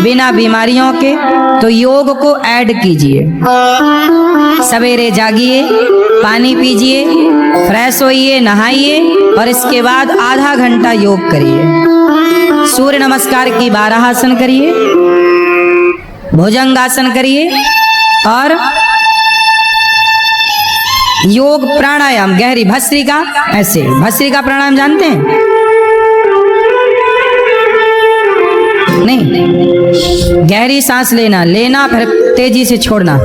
बिना बीमारियों के, तो योग को ऐड कीजिए। सवेरे जागिए, पानी पीजिए, फ्रेश होइए, नहाइए और इसके बाद आधा घंटा योग करिए। सूर्य नमस्कार की 12 आसन करिए, भुजंगासन करिए और योग प्राणायाम गहरी भस्त्रिका, ऐसे भस्त्रिका प्राणायाम जानते हैं? नहीं, गहरी सांस लेना फिर तेजी से छोड़ना।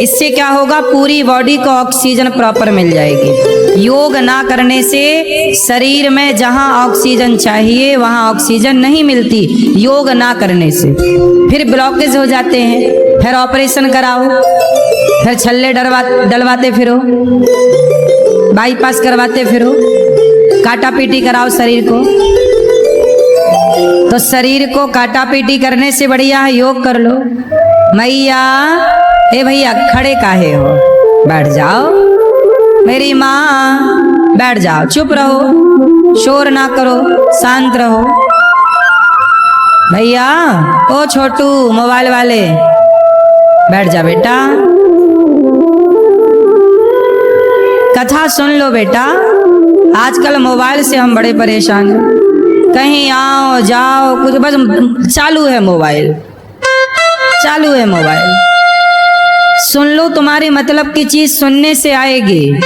इससे क्या होगा, पूरी बॉडी को ऑक्सीजन प्रॉपर मिल जाएगी। योग ना करने से शरीर में जहां ऑक्सीजन चाहिए वहां ऑक्सीजन नहीं मिलती। योग ना करने से फिर ब्लॉकेज हो जाते हैं, फिर ऑपरेशन कराओ, फिर छल्ले डलवाते फिरो, बाईपास करवाते फिरो, काटा पीटी कराओ शरीर को। तो शरीर को काटा पीटी करने से बढ़िया है योग कर लो। मैया, ए भैया खड़े काहे हो, बैठ जाओ। मेरी माँ, बैठ जाओ, चुप रहो, शोर ना करो, शांत रहो। भैया, ओ छोटू मोबाइल वाले, बैठ जा बेटा, कथा सुन लो बेटा। आजकल मोबाइल से हम बड़े परेशान हैं। कहीं आओ जाओ कुछ बस चालू है मोबाइल, चालू है मोबाइल। सुन लो, तुम्हारी मतलब की चीज सुनने से आएगी।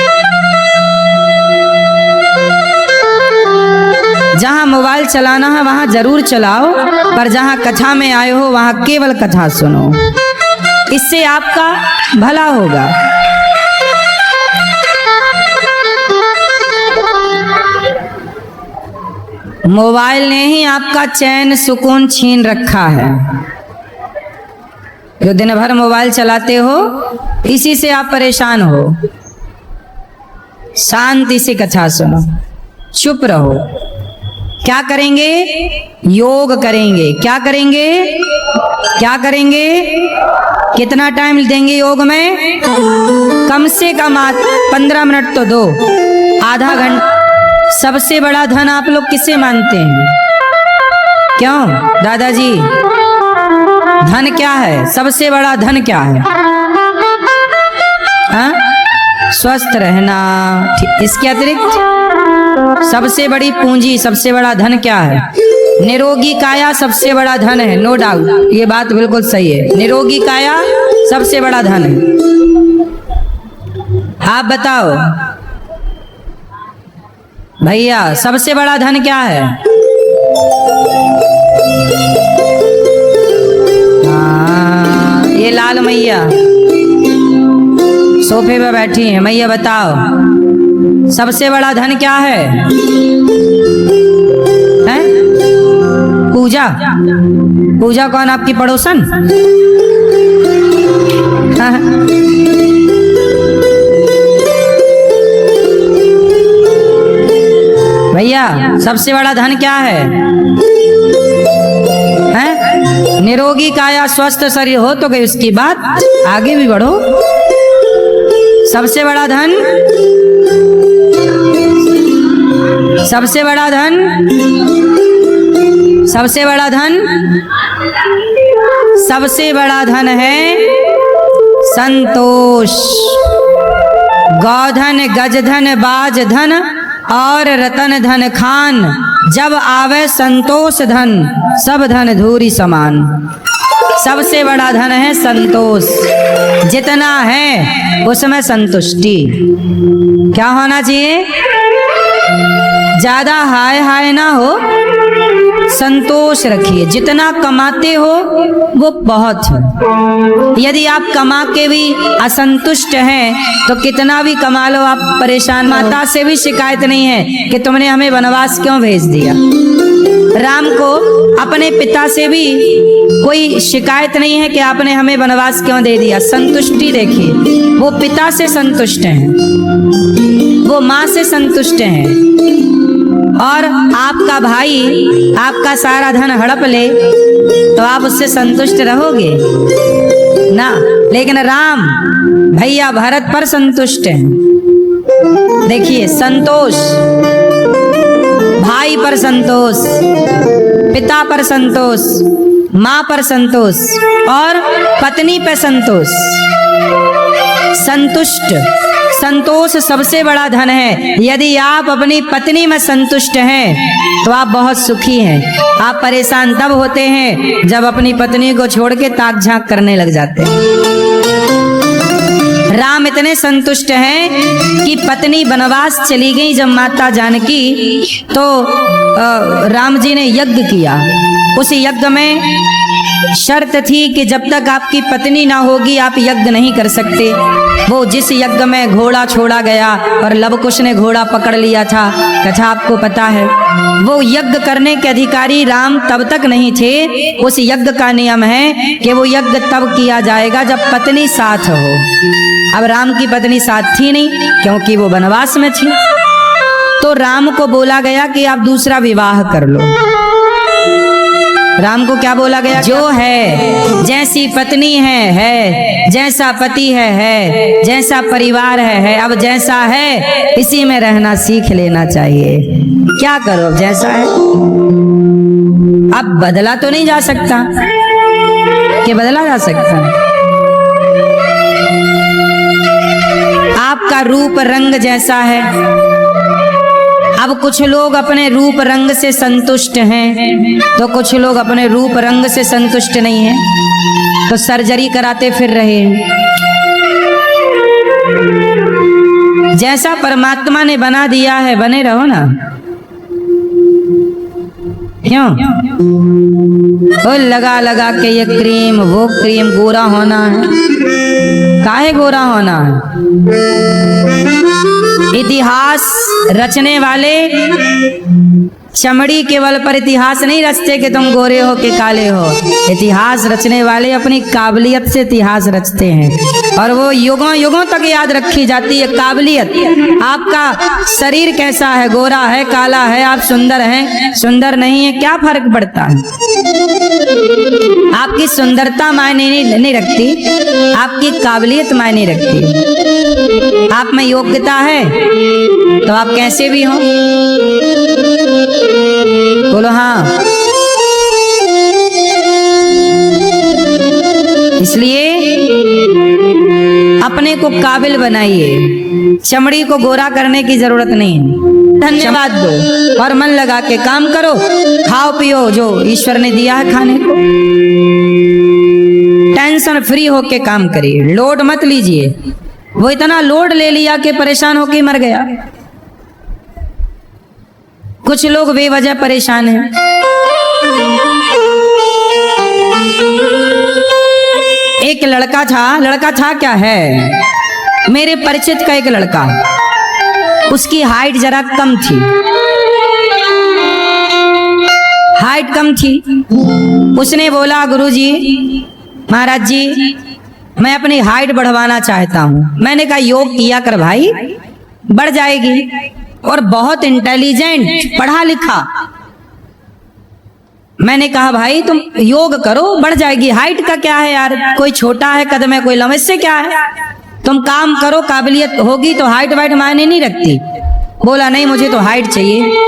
जहां मोबाइल चलाना है वहां जरूर चलाओ, पर जहां कथा में आए हो वहां केवल कथा सुनो। इससे आपका भला होगा। मोबाइल ने ही आपका चैन सुकून छीन रखा है। जो दिन भर मोबाइल चलाते हो, इसी से आप परेशान हो। शांति से कथा सुनो, चुप रहो। क्या करेंगे? योग करेंगे। क्या करेंगे? क्या करेंगे? कितना टाइम देंगे योग में? कम से कम 15 मिनट तो दो, आधा घंटा। सबसे बड़ा धन आप लोग किसे मानते हैं? क्यों दादाजी, धन क्या है? सबसे बड़ा धन क्या है? हाँ? स्वस्थ रहना। इसके अतिरिक्त सबसे बड़ी पूंजी, सबसे बड़ा धन क्या है? निरोगी काया सबसे बड़ा धन है, नो डाउट, ये बात बिल्कुल सही है। निरोगी काया सबसे बड़ा धन है। आप बताओ भैया, सबसे बड़ा धन क्या है? ये लाल मैया सोफे पे बैठी है। मैया बताओ, सबसे बड़ा धन क्या है? हैं? पूजा। पूजा कौन? आपकी पड़ोसन? भैया, सबसे बड़ा धन क्या है? हैं? निरोगी काया, स्वस्थ शरीर हो तो गई उसकी बात, आगे भी बढ़ो। सबसे बड़ा धन, सबसे बड़ा धन, सबसे बड़ा धन, सबसे बड़ा धन है संतोष। गौधन, गजधन, बाज धन और रतन धन खान, जब आवे संतोष धन, सब धन धूरी समान। सबसे बड़ा धन है संतोष। जितना है उसमें संतुष्टि। क्या होना चाहिए? ज्यादा हाय हाय ना हो, संतोष रखिए। जितना कमाते हो वो बहुत है। यदि आप कमा के भी असंतुष्ट हैं तो कितना भी कमा लो आप परेशान। माता से भी शिकायत नहीं है कि तुमने हमें वनवास क्यों भेज दिया। राम को अपने पिता से भी कोई शिकायत नहीं है कि आपने हमें वनवास क्यों दे दिया। संतुष्टि देखिए, वो पिता से संतुष्ट हैं, वो माँ से संतुष्ट हैं। और आपका भाई आपका सारा धन हड़प ले तो आप उससे संतुष्ट रहोगे ना। लेकिन राम भैया भरत पर संतुष्ट हैं। देखिए, संतोष, भाई पर संतोष, पिता पर संतोष, माँ पर संतोष और पत्नी पर संतोष। संतुष्ट, संतोष सबसे बड़ा धन है। यदि आप अपनी पत्नी में संतुष्ट हैं तो आप बहुत सुखी हैं। आप परेशान तब होते हैं जब अपनी पत्नी को छोड़ के ताक झांक करने लग जाते हैं। राम इतने संतुष्ट हैं कि पत्नी वनवास चली गई जब माता जानकी, तो राम जी ने यज्ञ किया। उस यज्ञ में शर्त थी कि जब तक आपकी पत्नी ना होगी आप यज्ञ नहीं कर सकते। वो जिस यज्ञ में घोड़ा छोड़ा गया और लवकुश ने घोड़ा पकड़ लिया था, कथा आपको पता है। वो यज्ञ करने के अधिकारी राम तब तक नहीं थे। उस यज्ञ का नियम है कि वो यज्ञ तब किया जाएगा जब पत्नी साथ हो। अब राम की पत्नी साथ थी नहीं क्योंकि वो वनवास में थी। तो राम को बोला गया कि आप दूसरा विवाह कर लो। राम को क्या बोला गया? जो है, जैसी पत्नी है, जैसा पति है, जैसा परिवार है। अब जैसा है इसी में रहना सीख लेना चाहिए। क्या करो, अब जैसा है, अब बदला तो नहीं जा सकता कि बदला जा सकता। आपका रूप रंग जैसा है। अब कुछ लोग अपने रूप रंग से संतुष्ट हैं तो कुछ लोग अपने रूप रंग से संतुष्ट नहीं हैं, तो सर्जरी कराते फिर रहे हैं। जैसा परमात्मा ने बना दिया है बने रहो ना। क्यों? वो लगा लगा के ये क्रीम वो क्रीम, गोरा होना है। काहे गोरा होना है? इतिहास रचने वाले चमड़ी के बल पर इतिहास नहीं रचते कि तुम गोरे हो कि काले हो। इतिहास रचने वाले अपनी काबिलियत से इतिहास रचते हैं और वो युगों युगों तक याद रखी जाती है काबिलियत। आपका शरीर कैसा है, गोरा है, काला है, आप सुंदर हैं, सुंदर नहीं है, क्या फर्क पड़ता है? आपकी सुंदरता मायने नहीं रखती, आपकी काबिलियत मायने रखती। आप में योग्यता है तो आप कैसे भी हो। बोलो हाँ। इसलिए अपने को काबिल बनाइए, चमड़ी को गोरा करने की जरूरत नहीं है। धन्यवाद दो और मन लगा के काम करो, खाओ पियो जो ईश्वर ने दिया है खाने को। टेंशन फ्री होके काम करिए, लोड मत लीजिए। वो इतना लोड ले लिया कि परेशान होके मर गया। कुछ लोग बेवजह परेशान हैं। एक लड़का था क्या है, मेरे परिचित का एक लड़का, उसकी हाइट जरा कम थी, हाइट कम थी। उसने बोला गुरुजी, महाराज जी, मैं अपनी हाइट बढ़वाना चाहता हूँ। मैंने कहा योग किया कर भाई, बढ़ जाएगी। और बहुत इंटेलिजेंट, पढ़ा लिखा। मैंने कहा भाई तुम योग करो, बढ़ जाएगी। हाइट का क्या है यार, कोई छोटा है कद में, कोई लंबा, इससे क्या है। तुम काम करो, काबिलियत होगी तो हाइट वाइट मायने नहीं रखती। बोला नहीं मुझे तो हाइट चाहिए।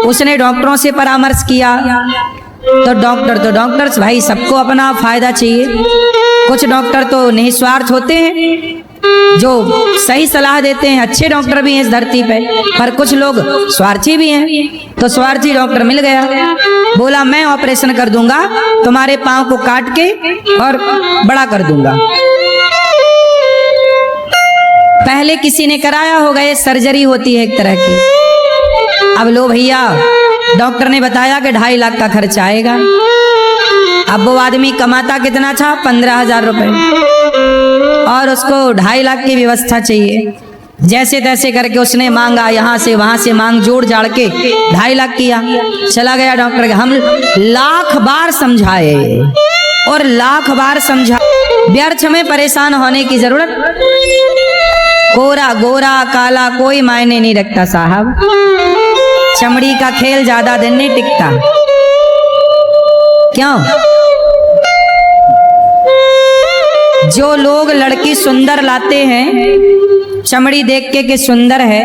उसने डॉक्टरों से परामर्श किया तो डॉक्टर्स भाई सबको अपना फायदा चाहिए। कुछ डॉक्टर तो निस्वार्थ होते हैं जो सही सलाह देते हैं, अच्छे डॉक्टर भी हैं इस धरती पे, पर कुछ लोग स्वार्थी भी हैं। तो स्वार्थी डॉक्टर मिल गया, बोला मैं ऑपरेशन कर दूंगा, तुम्हारे पांव को काट के और बड़ा कर दूंगा। पहले किसी ने कराया होगा, ये सर्जरी होती है एक तरह की। अब लो भैया, डॉक्टर ने बताया कि 2.5 लाख का खर्चा आएगा। अब वो आदमी कमाता कितना था, 15,000 रुपए, और उसको 2.5 लाख की व्यवस्था चाहिए। जैसे तैसे करके उसने मांगा, यहाँ से वहां से मांग जोड़ जाड़ के 2.5 लाख किया। चला गया डॉक्टर के। हम लाख बार समझाए और लाख बार समझा, व्यर्थ में परेशान होने की जरूरत। गोरा गोरा काला कोई मायने नहीं रखता साहब, चमड़ी का खेल ज्यादा दिन नहीं टिकता। क्यों? जो लोग लड़की सुंदर लाते हैं चमड़ी देख के सुंदर है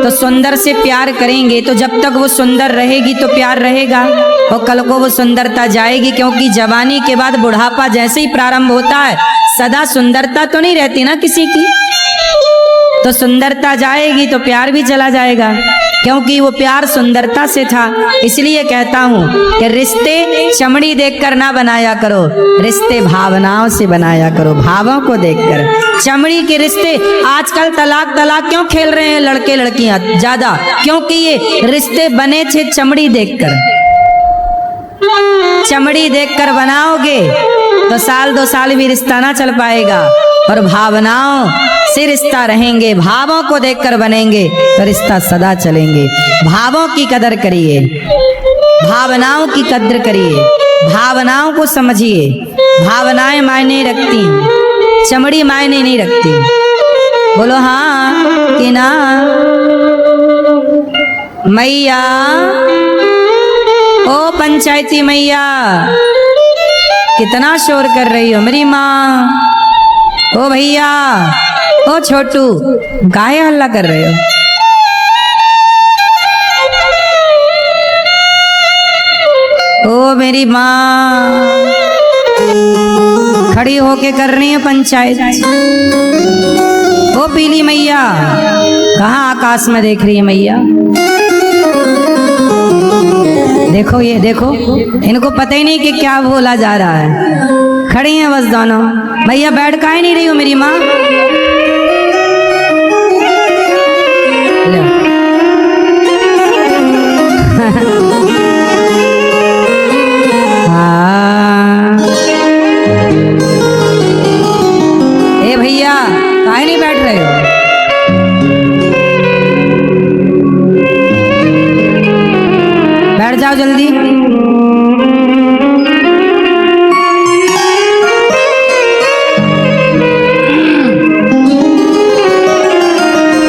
तो सुंदर से प्यार करेंगे, तो जब तक वो सुंदर रहेगी तो प्यार रहेगा, और कल को वो सुंदरता जाएगी, क्योंकि जवानी के बाद बुढ़ापा जैसे ही प्रारंभ होता है सदा सुंदरता तो नहीं रहती ना किसी की, तो सुंदरता जाएगी तो प्यार भी चला जाएगा, क्योंकि वो प्यार सुंदरता से था। इसलिए कहता हूँ कि रिश्ते चमड़ी देखकर ना बनाया करो, रिश्ते भावनाओं से बनाया करो, भावों को देखकर। चमड़ी के रिश्ते आजकल तलाक क्यों खेल रहे हैं लड़के लड़कियां ज्यादा, क्योंकि ये रिश्ते बने थे चमड़ी देखकर। चमड़ी देखकर बनाओगे तो साल 2 साल भी रिश्ता ना चल पाएगा, और भावनाओं से रिश्ता रहेंगे, भावों को देखकर बनेंगे तो रिश्ता सदा चलेंगे। भावों की कदर करिए, भावनाओं की कदर करिए, भावनाओं को समझिए। भावनाएं मायने रखती हैं, चमड़ी मायने नहीं रखती। बोलो हाँ कि ना। मैया, ओ पंचायती मैया, कितना शोर कर रही हो मेरी माँ। ओ भैया, ओ छोटू, काहे हल्ला कर रहे हो? ओ मेरी माँ, खड़ी होके कर रही है पंचायत। ओ पीली मैया, कहाँ आकाश में देख रही है मैया? देखो ये देखो, इनको पता ही नहीं कि क्या बोला जा रहा है। खड़ी हैं बस दोनों। भैया बैठ काहे नहीं रही हो मेरी माँ? ए भैया, काहे नहीं बैठ रहे हो? बैठ जाओ जल्दी।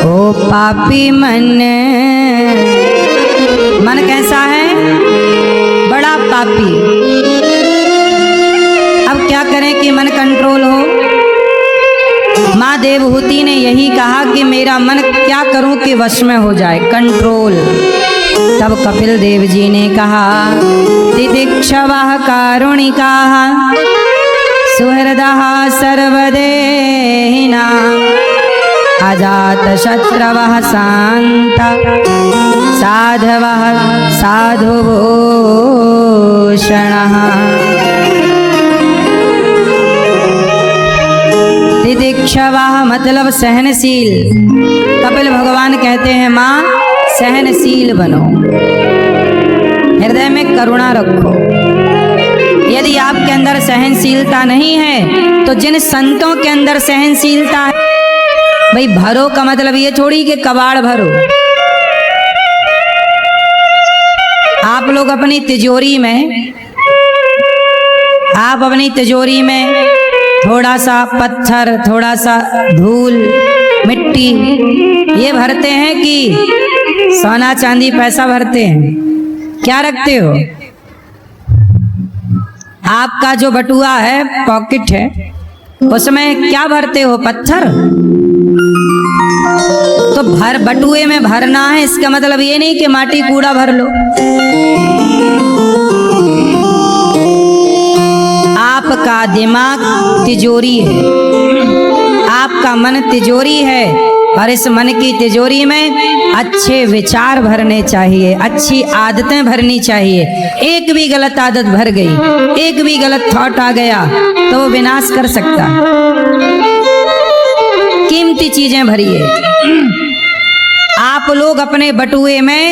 ओ पापी मन कैसा है? बड़ा पापी। अब क्या करें कि मन कंट्रोल हो? माँ देवहूति ने यही कहा कि मेरा मन क्या करूं कि वश में हो जाए, कंट्रोल। तब कपिल देव जी ने कहा, तितिक्षवः कारुणिकाः सुहृदः सर्वदेहिनां अजातशत्रवः शान्ता साधवः साधुभूषणः। तितिक्षवः मतलब सहनशील। कपिल भगवान कहते हैं माँ सहनशील बनो, हृदय में करुणा रखो। यदि आपके अंदर सहनशीलता नहीं है तो जिन संतों के अंदर सहनशीलता है, भाई भरो का मतलब ये थोड़ी कि कबाड़ भरो। आप लोग अपनी तिजोरी में थोड़ा सा पत्थर, थोड़ा सा धूल, मिट्टी ये भरते हैं कि सोना चांदी पैसा भरते हैं? क्या रखते हो? आपका जो बटुआ है, पॉकेट है, उसमें क्या भरते हो? पत्थर। तो बटुए में भरना है, इसका मतलब ये नहीं कि माटी कूड़ा भर लो। आपका दिमाग तिजोरी है, आपका मन तिजोरी है, और इस मन की तिजोरी में अच्छे विचार भरने चाहिए, अच्छी आदतें भरनी चाहिए। एक भी गलत आदत भर गई, एक भी गलत थॉट आ गया तो वो विनाश कर सकता है। कीमती चीजें भरिए। आप लोग अपने बटुए में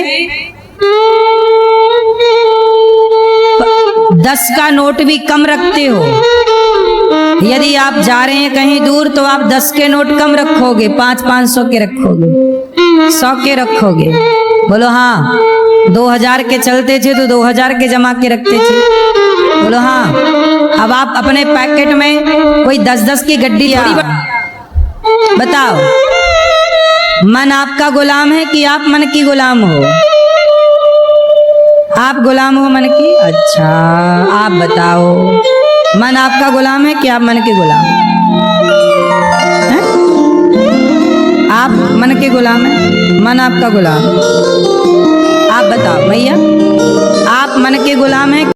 10 का नोट भी कम रखते हो। यदि आप जा रहे हैं कहीं दूर तो आप 10 के नोट कम रखोगे, 500 के रखोगे, 100 के रखोगे। बोलो हाँ। 2000 के चलते थे तो 2000 के जमा के रखते थे। बोलो हाँ। अब आप अपने पैकेट में कोई 10-10 की गड्डी बताओ, मन आपका गुलाम है कि आप मन की गुलाम हो? आप गुलाम हो मन की? अच्छा, आप बताओ, मन आपका गुलाम है कि आप मन के गुलाम हैं? मन के गुलाम है? मन आपका गुलाम है। आप बताओ भैया, आप मन के गुलाम हैं?